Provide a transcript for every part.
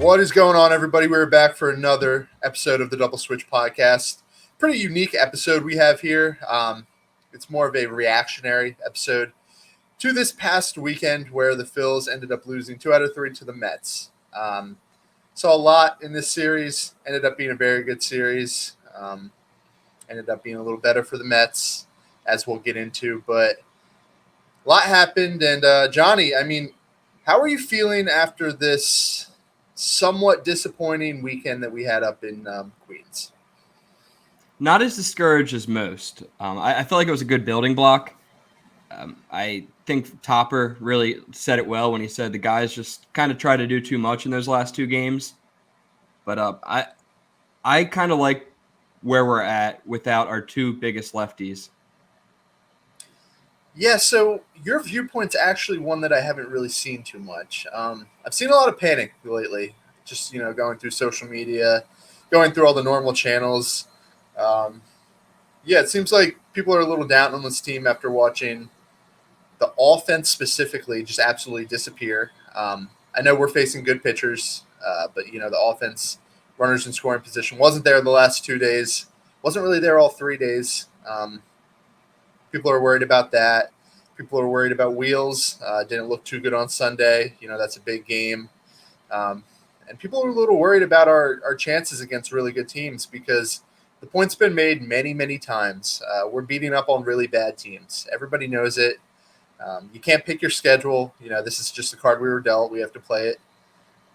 What is going on, everybody? We're back for another episode of the Double Switch podcast. Pretty unique episode we have here. It's more of a reactionary episode to this past weekend where the Phillies ended up losing 2 out of 3 to the Mets. Saw a lot in this series. Ended up being a very good series. Ended up being a little better for the Mets, as we'll get into. But a lot happened. And Johnny, how are you feeling after this somewhat disappointing weekend that we had up in Queens? Not as discouraged as most. I felt like it was a good building block. I think Topper really said it well when he said the guys just kind of try to do too much in those last 2 games. But I kind of like where we're at without our 2 biggest lefties. Yeah, so your viewpoint's actually one that I haven't really seen too much. I've seen a lot of panic lately, just going through social media, going through all the normal channels. It seems like people are a little down on this team after watching the offense specifically just absolutely disappear. I know we're facing good pitchers, but the offense, runners in scoring position, wasn't there the last 2 days. Wasn't really there all 3 days. People are worried about that. People are worried about Wheels. Didn't look too good on Sunday. That's a big game. And people are a little worried about our chances against really good teams because the point's been made many, many times. We're beating up on really bad teams. Everybody knows it. You can't pick your schedule. This is just the card we were dealt. We have to play it.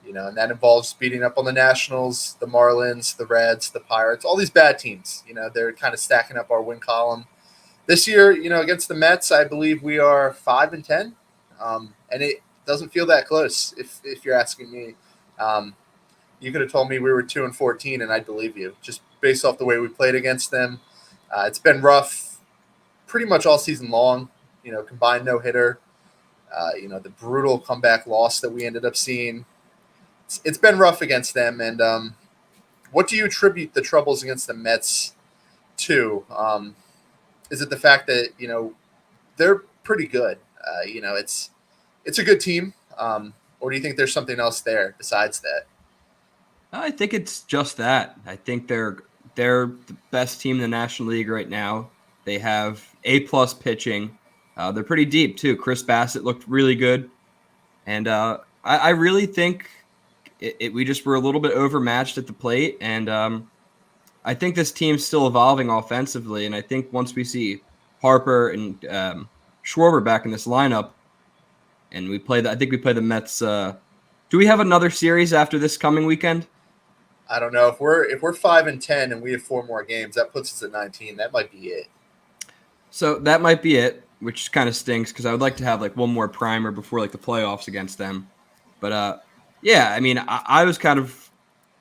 And that involves beating up on the Nationals, the Marlins, the Reds, the Pirates, all these bad teams. They're kind of stacking up our win column. This year, against the Mets, I believe we are 5-10, and it doesn't feel that close. If you're asking me, you could have told me we were 2-14, and I'd believe you, just based off the way we played against them. It's been rough, pretty much all season long. Combined no hitter. The brutal comeback loss that we ended up seeing. It's been rough against them, and what do you attribute the troubles against the Mets to? Is it the fact that they're pretty good? It's a good team, or do you think there's something else there besides that? I think it's just that. I think they're the best team in the National League right now. They have A+ pitching. They're pretty deep too. Chris Bassett looked really good, and I really think we just were a little bit overmatched at the plate, and I think this team's still evolving offensively, and I think once we see Harper and Schwarber back in this lineup, and I think we play the Mets. Do we have another series after this coming weekend? I don't know. If we're 5-10 and we have 4 more games, that puts us at 19. That might be it. So that might be it, which kind of stinks because I would like to have one more primer before the playoffs against them. But I was kind of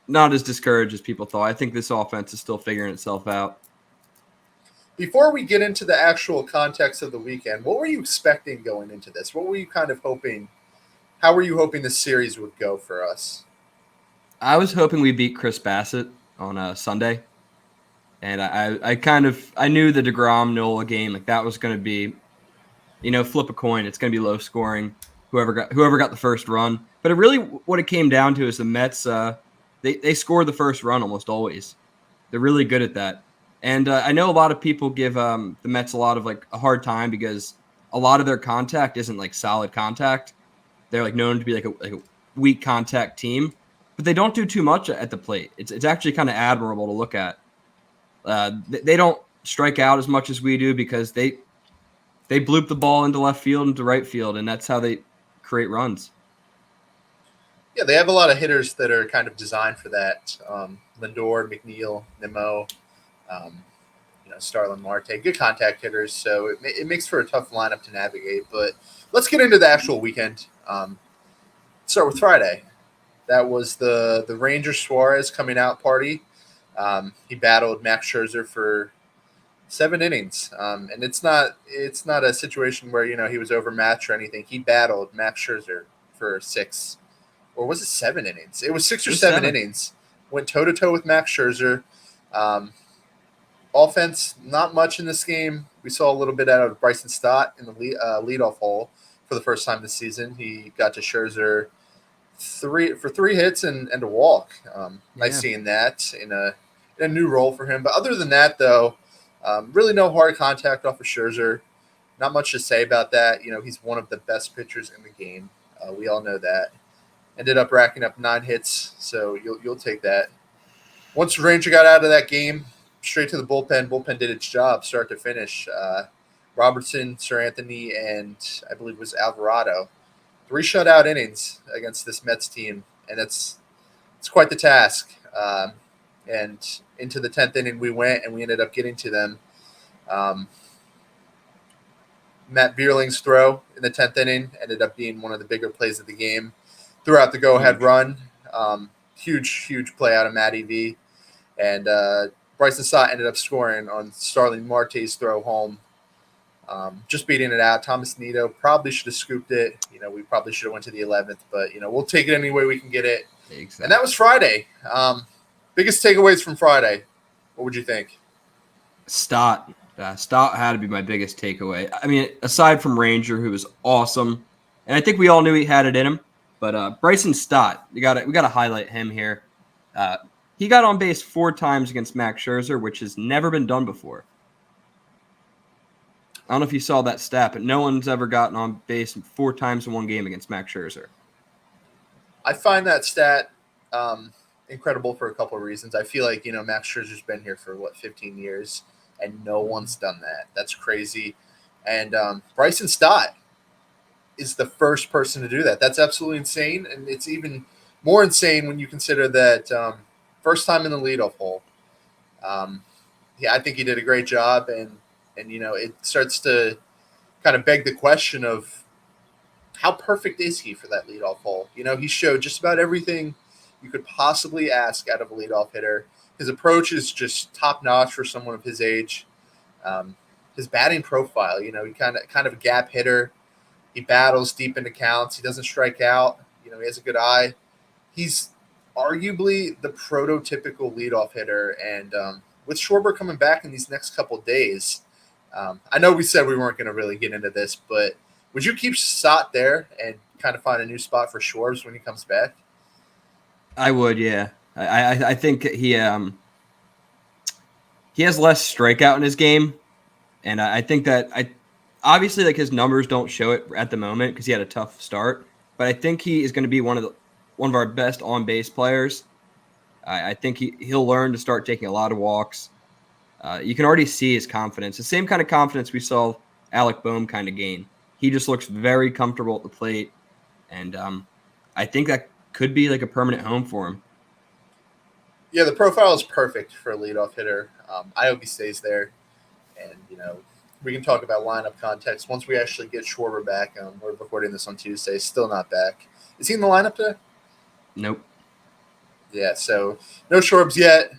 not as discouraged as people thought. I think this offense is still figuring itself out. Before we get into the actual context of the weekend, what were you expecting going into this? What were you kind of hoping? How were you hoping this series would go for us? I was hoping we beat Chris Bassett on Sunday. And I knew the DeGrom Nola game, that was going to be, flip a coin. It's going to be low scoring, whoever got the first run. But what it came down to is the Mets, they score the first run almost always. They're really good at that. And I know a lot of people give the Mets a lot of a hard time because a lot of their contact isn't solid contact. They're known to be a weak contact team, but they don't do too much at the plate. It's actually kind of admirable to look at. They don't strike out as much as we do because they bloop the ball into left field and to right field, and that's how they create runs. Yeah, they have a lot of hitters that are kind of designed for that. Lindor, McNeil, Nimmo, Starlin Marte, good contact hitters. So it makes for a tough lineup to navigate. But let's get into the actual weekend. Start with Friday. That was the Ranger Suarez coming out party. He battled Max Scherzer for 7 innings, and it's not a situation where he was overmatched or anything. He battled Max Scherzer for 6, or was it 7 innings? It was 6 or 7 innings. Went toe to toe with Max Scherzer. Offense, not much in this game. We saw a little bit out of Bryson Stott in the leadoff hole for the first time this season. He got to Scherzer three hits and a walk. Nice Yeah. seeing that in a new role for him. But other than that, though, really no hard contact off of Scherzer. Not much to say about that. He's one of the best pitchers in the game. We all know that. Ended up racking up 9 hits, so you'll take that. Once Ranger got out of that game, straight to the bullpen. Bullpen did its job, start to finish. Robertson, Sir Anthony, and I believe it was Alvarado. 3 shutout innings against this Mets team, and it's quite the task. And into the 10th inning we went, and we ended up getting to them. Matt Vierling's throw in the 10th inning ended up being one of the bigger plays of the game. Throughout the go-ahead run, huge play out of Matty V. And Bryson Stott ended up scoring on Starling Marte's throw home. Just beating it out. Thomas Nito probably should have scooped it. We probably should have went to the 11th, but we'll take it any way we can get it. Exactly. And that was Friday. Biggest takeaways from Friday. What would you think? Stott had to be my biggest takeaway. I mean, aside from Ranger, who was awesome, and I think we all knew he had it in him. But Bryson Stott, we got to highlight him here. He got on base 4 times against Max Scherzer, which has never been done before. I don't know if you saw that stat, but no one's ever gotten on base 4 times in one game against Max Scherzer. I find that stat incredible for a couple of reasons. I feel like, Max Scherzer's been here for, 15 years, and no one's done that. That's crazy. And Bryson Stott is the first person to do that. That's absolutely insane, and it's even more insane when you consider that first time in the leadoff hole. I think he did a great job, and it starts to kind of beg the question of how perfect is he for that leadoff hole? He showed just about everything you could possibly ask out of a leadoff hitter. His approach is just top notch for someone of his age. His batting profile, he kind of a gap hitter. He battles deep into counts. He doesn't strike out. He has a good eye. He's arguably the prototypical leadoff hitter. And with Schwarber coming back in these next couple of days, I know we said we weren't going to really get into this, but would you keep Stott there and kind of find a new spot for Schwarber when he comes back? I would, yeah. I think he has less strikeout in his game, and I think that obviously like his numbers don't show it at the moment because he had a tough start, but I think he is going to be one of our best on base players. I think he'll learn to start taking a lot of walks. You can already see his confidence, the same kind of confidence we saw Alec Boehm kind of gain. He just looks very comfortable at the plate, and I think that could be like a permanent home for him. Yeah, the profile is perfect for a leadoff hitter. I hope he stays there, and we can talk about lineup context once we actually get Schwarber back. We're recording this on Tuesday, still not back. Is he in the lineup today? Nope. Yeah, so no Schwarbs yet,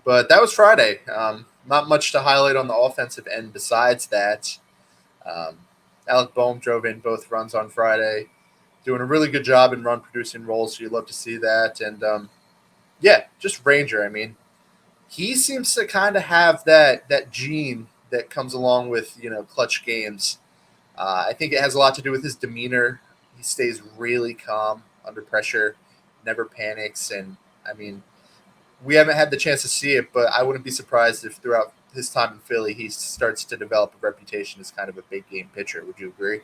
but that was Friday. Not much to highlight on the offensive end besides that. Alec Boehm drove in both runs on Friday, doing a really good job in run-producing roles, so you'd love to see that. And, just Ranger. I mean, he seems to kind of have that gene that comes along with, clutch games. I think it has a lot to do with his demeanor. He stays really calm under pressure, never panics. And, I mean, we haven't had the chance to see it, but I wouldn't be surprised if throughout his time in Philly, he starts to develop a reputation as kind of a big game pitcher. Would you agree?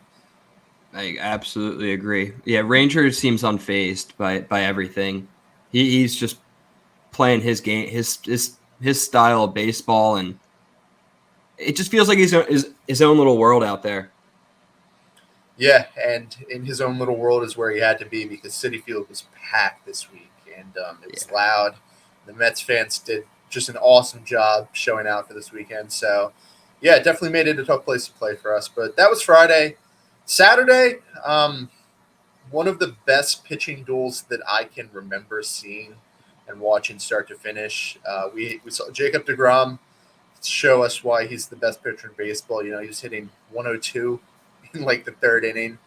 I absolutely agree. Yeah, Ranger seems unfazed by everything. He's just playing his game, his style of baseball, and it just feels like he's his own little world out there. Yeah, and in his own little world is where he had to be because Citi Field was packed this week, and it was loud. The Mets fans did just an awesome job showing out for this weekend. So, yeah, it definitely made it a tough place to play for us. But that was Friday. Saturday, one of the best pitching duels that I can remember seeing and watching start to finish. We saw Jacob deGrom show us why he's the best pitcher in baseball. He was hitting 102 in like the 3rd inning.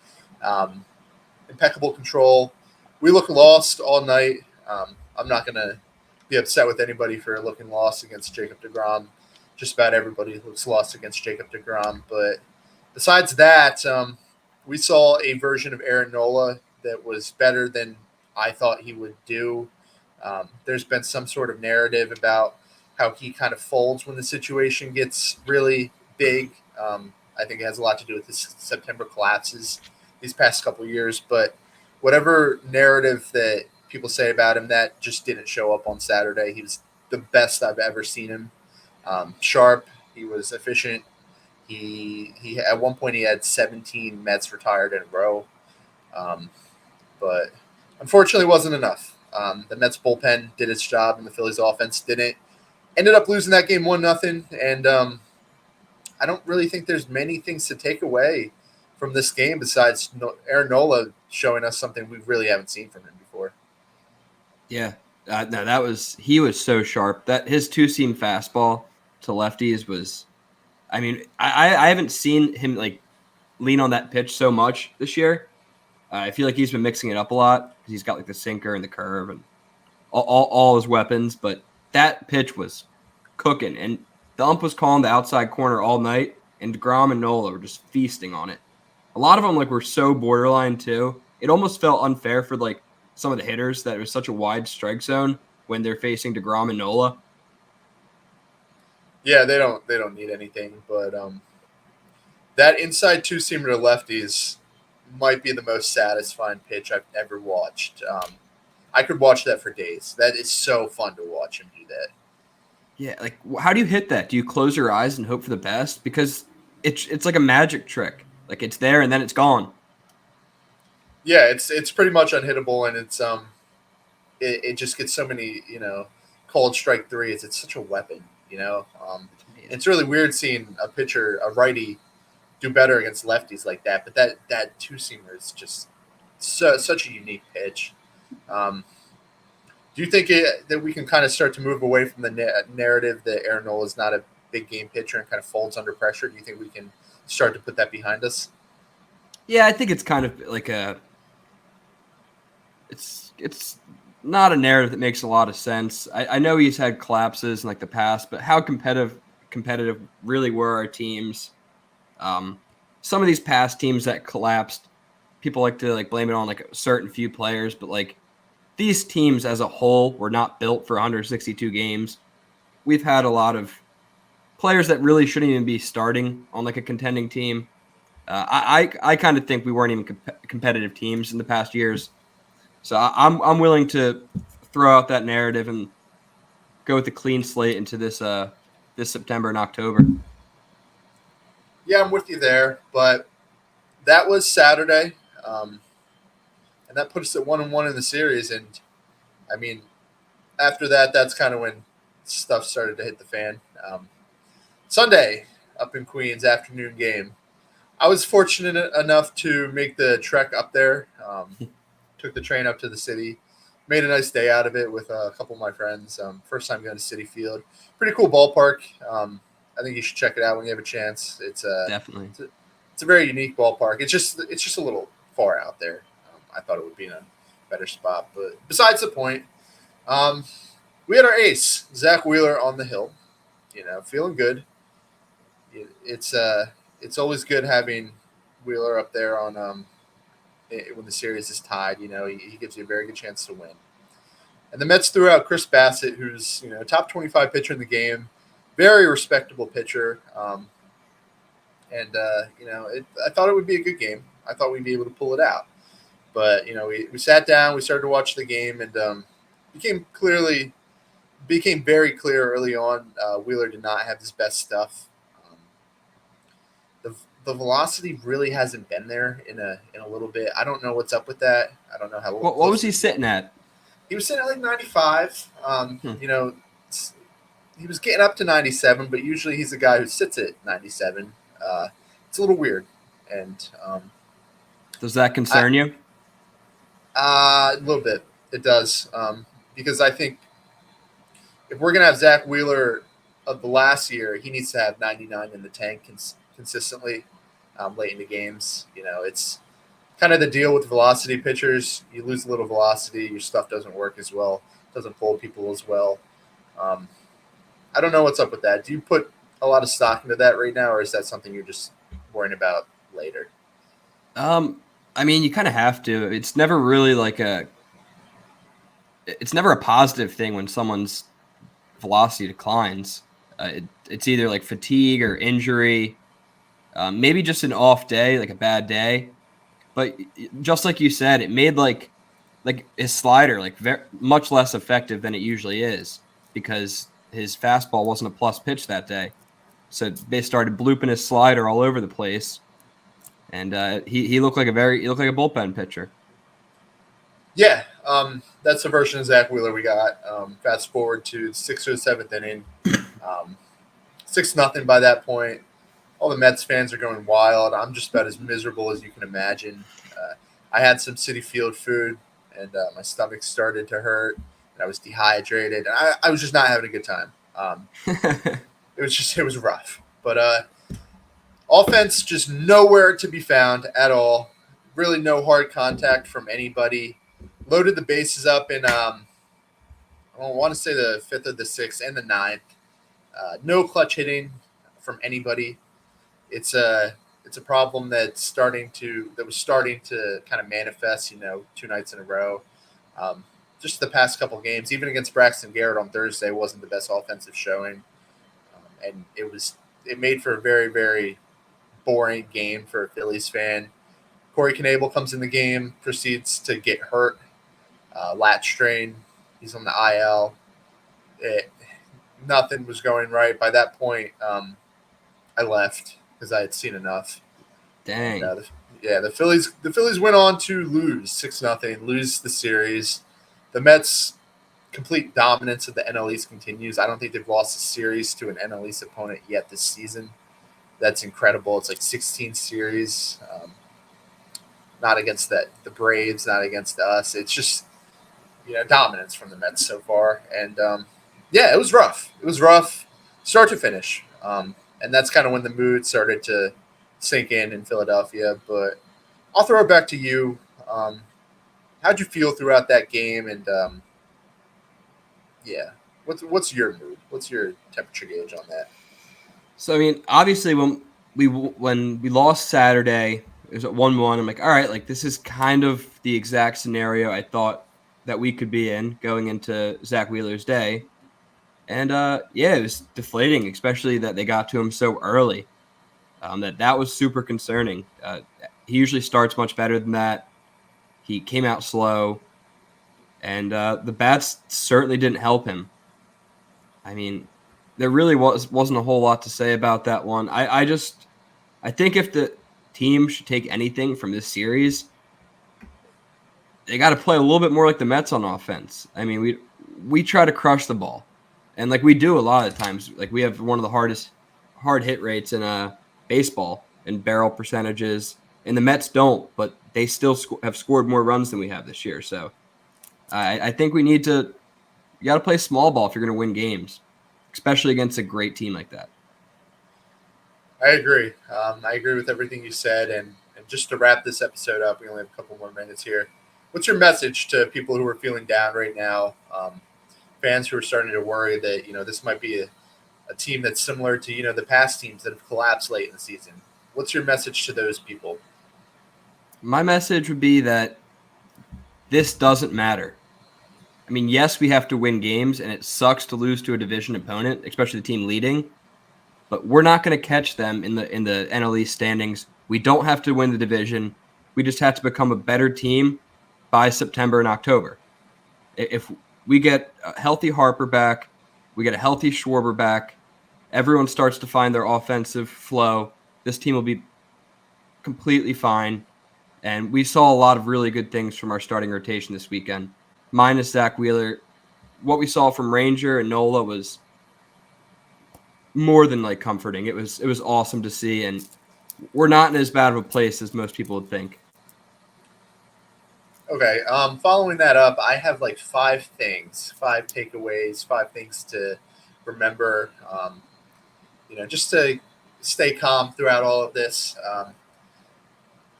Impeccable control. We look lost all night. I'm not going to be upset with anybody for looking lost against Jacob deGrom. Just about everybody looks lost against Jacob deGrom. But besides that, we saw a version of Aaron Nola that was better than I thought he would do. There's been some sort of narrative about how he kind of folds when the situation gets really big. I think it has a lot to do with his September collapses these past couple years. But whatever narrative that people say about him, that just didn't show up on Saturday. He was the best I've ever seen him. Sharp. He was efficient. He at one point he had 17 Mets retired in a row, um, but unfortunately wasn't enough. The Mets bullpen did its job, and the Phillies offense didn't. Ended up losing that game 1-0, and I don't really think there's many things to take away from this game besides Aaron Nola showing us something we really haven't seen from him before. Yeah, no, he was so sharp. That his two-seam fastball to lefties was. I mean, I haven't seen him like lean on that pitch so much this year. I feel like he's been mixing it up a lot because he's got like the sinker and the curve and all his weapons. But that pitch was cooking, and the ump was calling the outside corner all night, and DeGrom and Nola were just feasting on it. A lot of them like were so borderline too. It almost felt unfair for like some of the hitters that it was such a wide strike zone when they're facing DeGrom and Nola. Yeah, they don't need anything, but that inside two seamer to lefties might be the most satisfying pitch I've ever watched. I could watch that for days. That is so fun to watch him do that. Yeah, like how do you hit that? Do you close your eyes and hope for the best? Because it's like a magic trick. Like it's there and then it's gone. Yeah, it's pretty much unhittable, and it just gets so many called strike threes. It's such a weapon. It's amazing. It's really weird seeing a righty, do better against lefties like that. But that two seamer is just such a unique pitch. Um, do you think that we can kind of start to move away from the narrative that Aaron Nola is not a big game pitcher and kind of folds under pressure? Do you think we can start to put that behind us? Yeah, I think it's kind of like it's not a narrative that makes a lot of sense. I know he's had collapses in like the past, but how competitive really were our teams? Um, some of these past teams that collapsed, people like to like blame it on like a certain few players, but like these teams as a whole were not built for 162 games. We've had a lot of players that really shouldn't even be starting on like a contending team. I kind of think we weren't even competitive teams in the past years. So I'm willing to throw out that narrative and go with a clean slate into this September and October. Yeah, I'm with you there, but that was Saturday, and that put us at 1-1 in the series. And I mean, after that, that's kind of when stuff started to hit the fan. Sunday, up in Queens, afternoon game. I was fortunate enough to make the trek up there. Took the train up to the city, made a nice day out of it with a couple of my friends. First time going to Citi Field, pretty cool ballpark. I think you should check it out when you have a chance. Definitely. It's a very unique ballpark. It's just a little far out there. I thought it would be in a better spot, but besides the point, um, we had our ace Zach Wheeler on the hill. Feeling good. It's always good having Wheeler up there on when the series is tied. He gives you a very good chance to win. And the Mets threw out Chris Bassett, who's top 25 pitcher in the game, very respectable pitcher. I thought it would be a good game. I thought we'd be able to pull it out. But we sat down, we started to watch the game, and became very clear early on. Wheeler did not have his best stuff. Um, the velocity really hasn't been there in a little bit. I don't know what's up with that. I don't know how. What was he sitting at? He was sitting at like 95. Hmm. He was getting up to 97, but usually he's a guy who sits at 97. It's a little weird, and Does that concern you? a little bit it does, because I think if we're gonna have Zach Wheeler of the last year, he needs to have 99 in the tank consistently late in the games. It's kind of the deal with velocity pitchers. You lose a little velocity, your stuff doesn't work as well, doesn't pull people as well. Um, I don't know what's up with that. Do you put a lot of stock into that right now, or is that something you're just worrying about later? I mean, you kind of have to. It's never really like it's never a positive thing when someone's velocity declines. It's either like fatigue or injury, maybe just an off day, like a bad day. But just like you said, it made like his slider like much less effective than it usually is because his fastball wasn't a plus pitch that day. So they started blooping his slider all over the place, and he looked like a bullpen pitcher. Yeah, that's the version of Zach Wheeler we got. Fast forward to the 6th or 7th inning, 6-0 by that point. All the Mets fans are going wild. I'm just about as miserable as you can imagine. I had some Citi Field food, and my stomach started to hurt, and I was dehydrated. And I was just not having a good time. It was rough. But offense just nowhere to be found at all. Really no hard contact from anybody. Loaded the bases up in I want to say the 5th or the 6th and the 9th. No clutch hitting from anybody. It's a problem that was starting to kind of manifest, 2 nights in a row. Just the past couple games, even against Braxton Garrett on Thursday, wasn't the best offensive showing, and it made for a very, very boring game for a Phillies fan. Corey Knebel comes in the game, proceeds to get hurt, lat strain. He's on the IL. Nothing was going right. By that point, I left because I had seen enough. Dang. And, the Phillies went on to lose 6-0, lose the series. The Mets' complete dominance of the NL East continues. I don't think they've lost a series to an NL East opponent yet this season. That's incredible. It's like 16 series. Not against the Braves, not against us. It's just dominance from the Mets so far. And it was rough. It was rough, start to finish. And that's kind of when the mood started to sink in Philadelphia. But I'll throw it back to you. How'd you feel throughout that game? And what's your mood? What's your temperature gauge on that? So I mean, obviously when we lost Saturday, it was at 1-1. I'm like, all right, like this is kind of the exact scenario I thought that we could be in going into Zach Wheeler's day. And it was deflating, especially that they got to him so early. That was super concerning. He usually starts much better than that. He came out slow, and the bats certainly didn't help him. I mean, there really wasn't a whole lot to say about that one. I think if the team should take anything from this series, they got to play a little bit more like the Mets on offense. I mean, we try to crush the ball, and like we do a lot of times. Like we have one of the hard hit rates in baseball and barrel percentages, and the Mets don't, but they still have scored more runs than we have this year. So I think you got to play small ball if you're going to win games, especially against a great team like that. I agree. I agree with everything you said. And just to wrap this episode up, we only have a couple more minutes here. What's your message to people who are feeling down right now? Fans who are starting to worry that, this might be a team that's similar to, the past teams that have collapsed late in the season. What's your message to those people? My message would be that this doesn't matter. I mean, yes, we have to win games, and it sucks to lose to a division opponent, especially the team leading. But we're not going to catch them in the NL East standings. We don't have to win the division. We just have to become a better team by September and October. If we get a healthy Harper back, we get a healthy Schwarber back, everyone starts to find their offensive flow, this team will be completely fine. And we saw a lot of really good things from our starting rotation this weekend. Minus Zach Wheeler, what we saw from Ranger and Nola was more than like comforting. It was awesome to see, and we're not in as bad of a place as most people would think. Okay. Following that up, I have like 5 takeaways, 5 things to remember. Just to stay calm throughout all of this.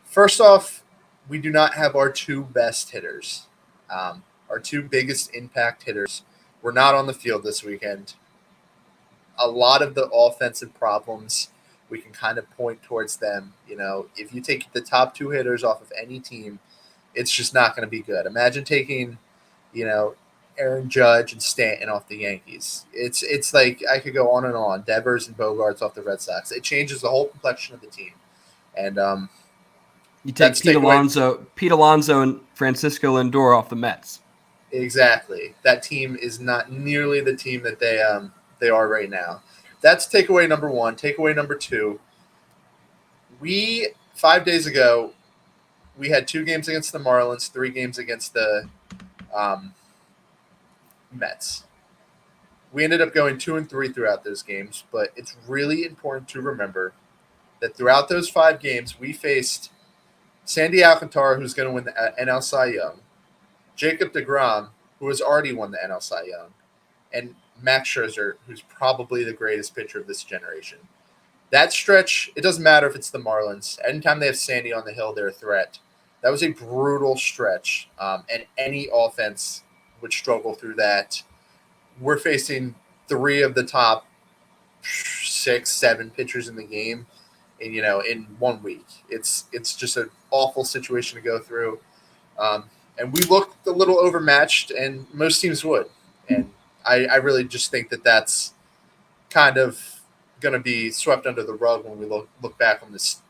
First off, we do not have our 2 best hitters. Our 2 biggest impact hitters were not on the field this weekend. A lot of the offensive problems, we can kind of point towards them. If you take the top 2 hitters off of any team, it's just not going to be good. Imagine taking, Aaron Judge and Stanton off the Yankees. It's like I could go on and on. Devers and Bogarts off the Red Sox. It changes the whole complexion of the team. And You take that's Pete takeaway. Alonso, and Francisco Lindor off the Mets. Exactly. That team is not nearly the team that they are right now. That's takeaway number one. Takeaway number two. 5 days ago, we had 2 games against the Marlins, 3 games against the um, Mets. We ended up going 2-3 throughout those games, but it's really important to remember that throughout those 5 games, we faced Sandy Alcantara, who's going to win the NL Cy Young, Jacob deGrom, who has already won the NL Cy Young, and Max Scherzer, who's probably the greatest pitcher of this generation. That stretch, it doesn't matter if it's the Marlins. Anytime they have Sandy on the hill, they're a threat. That was a brutal stretch, and any offense would struggle through that. We're facing 3 of the top 6, 7 pitchers in the game, in 1 week. It's just an awful situation to go through, and we looked a little overmatched, and most teams would. And I really just think that that's kind of going to be swept under the rug when we look back on this,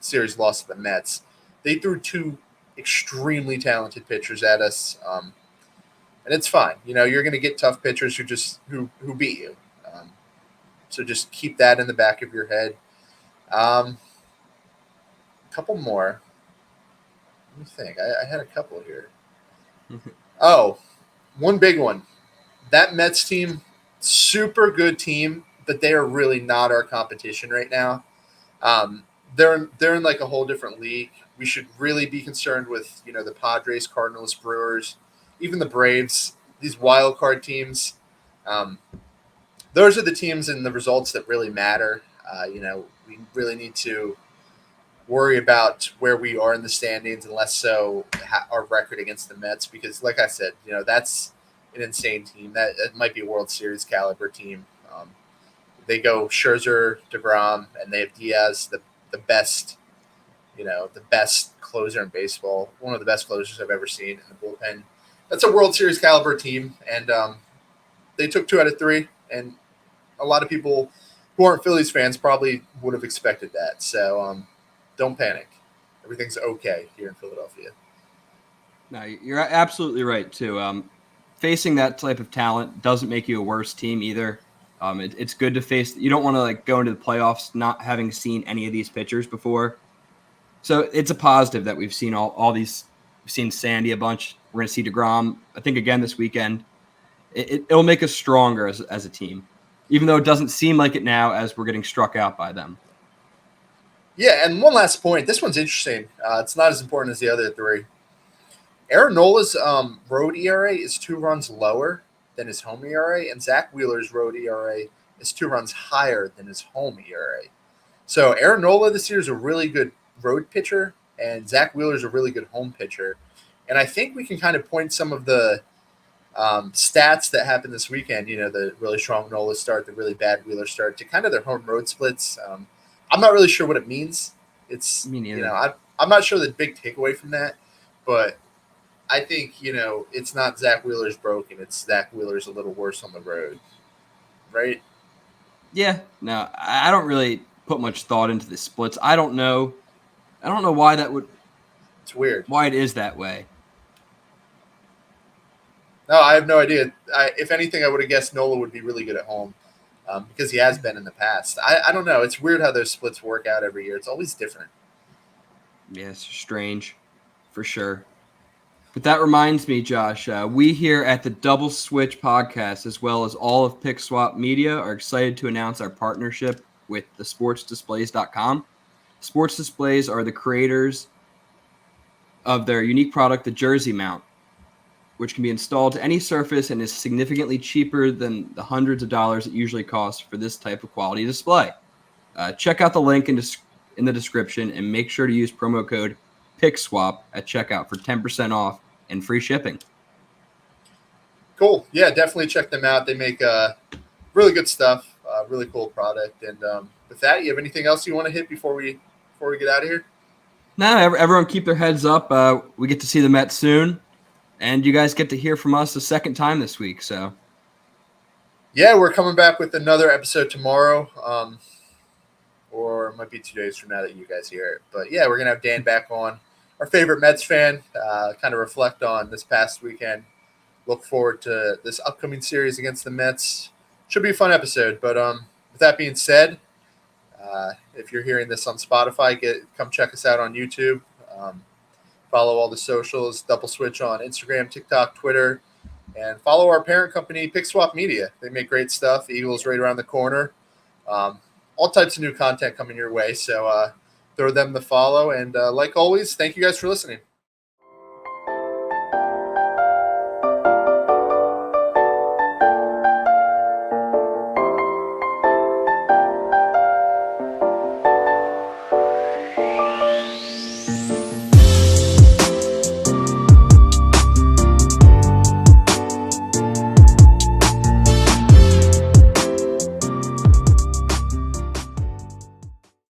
series loss to the Mets. They threw 2 extremely talented pitchers at us, and it's fine. You're going to get tough pitchers who beat you. So just keep that in the back of your head. A couple more. Let me think. I had a couple here. Oh, one big one. That Mets team, super good team, but they are really not our competition right now. They're in like a whole different league. We should really be concerned with the Padres, Cardinals, Brewers, even the Braves. These wild card teams. Those are the teams and the results that really matter. We really need to worry about where we are in the standings and less so our record against the Mets because, like I said, that's an insane team. That might be a World Series caliber team. They go Scherzer, deGrom, and they have Diaz, the best, the best closer in baseball, one of the best closers I've ever seen in the bullpen. That's a World Series caliber team, and they took 2 out of 3, and a lot of people who aren't Phillies fans probably would have expected that. So don't panic. Everything's okay here in Philadelphia. No, you're absolutely right, too. Facing that type of talent doesn't make you a worse team either. It's good to face. You don't want to go into the playoffs not having seen any of these pitchers before. So it's a positive that we've seen all these. We've seen Sandy a bunch. We're going to see deGrom, I think, again this weekend. It'll make us stronger as a team, even though it doesn't seem like it now as we're getting struck out by them. Yeah, and one last point. This one's interesting. It's not as important as the other 3. Aaron Nola's road ERA is 2 runs lower than his home ERA, and Zach Wheeler's road ERA is 2 runs higher than his home ERA. So Aaron Nola this year is a really good road pitcher, and Zach Wheeler is a really good home pitcher. And I think we can kind of point some of the stats that happened this weekend, the really strong Nola start, the really bad Wheeler start, to kind of their home road splits. I'm not really sure what it means. It's, Me neither. I'm not sure the big takeaway from that, but I think, it's not Zach Wheeler's broken. It's Zach Wheeler's a little worse on the road, right? Yeah, no, I don't really put much thought into the splits. I don't know why that would. It's weird. Why it is that way. No, I have no idea. If anything, I would have guessed Nola would be really good at home because he has been in the past. I don't know. It's weird how those splits work out every year. It's always different. Yeah, it's strange, for sure. But that reminds me, Josh, we here at the Double Switch podcast, as well as all of Pick Swap Media, are excited to announce our partnership with thesportsdisplays.com. Sports Displays are the creators of their unique product, the Jersey Mount, which can be installed to any surface and is significantly cheaper than the hundreds of dollars it usually costs for this type of quality display. Check out the link in the description and make sure to use promo code PICKSWAP at checkout for 10% off and free shipping. Cool. Yeah, definitely check them out. They make really good stuff, really cool product. And with that, you have anything else you want to hit before we get out of here? No, everyone keep their heads up. We get to see the Mets soon. And you guys get to hear from us a second time this week. So, yeah, we're coming back with another episode tomorrow. Or it might be 2 days from now that you guys hear it. But yeah, we're going to have Dan back on, our favorite Mets fan, kind of reflect on this past weekend. Look forward to this upcoming series against the Mets. Should be a fun episode. But with that being said, if you're hearing this on Spotify, come check us out on YouTube. Follow all the socials, Double Switch on Instagram, TikTok, Twitter, and follow our parent company, Pick Swap Media. They make great stuff. Eagles right around the corner. All types of new content coming your way. So throw them the follow. And like always, thank you guys for listening.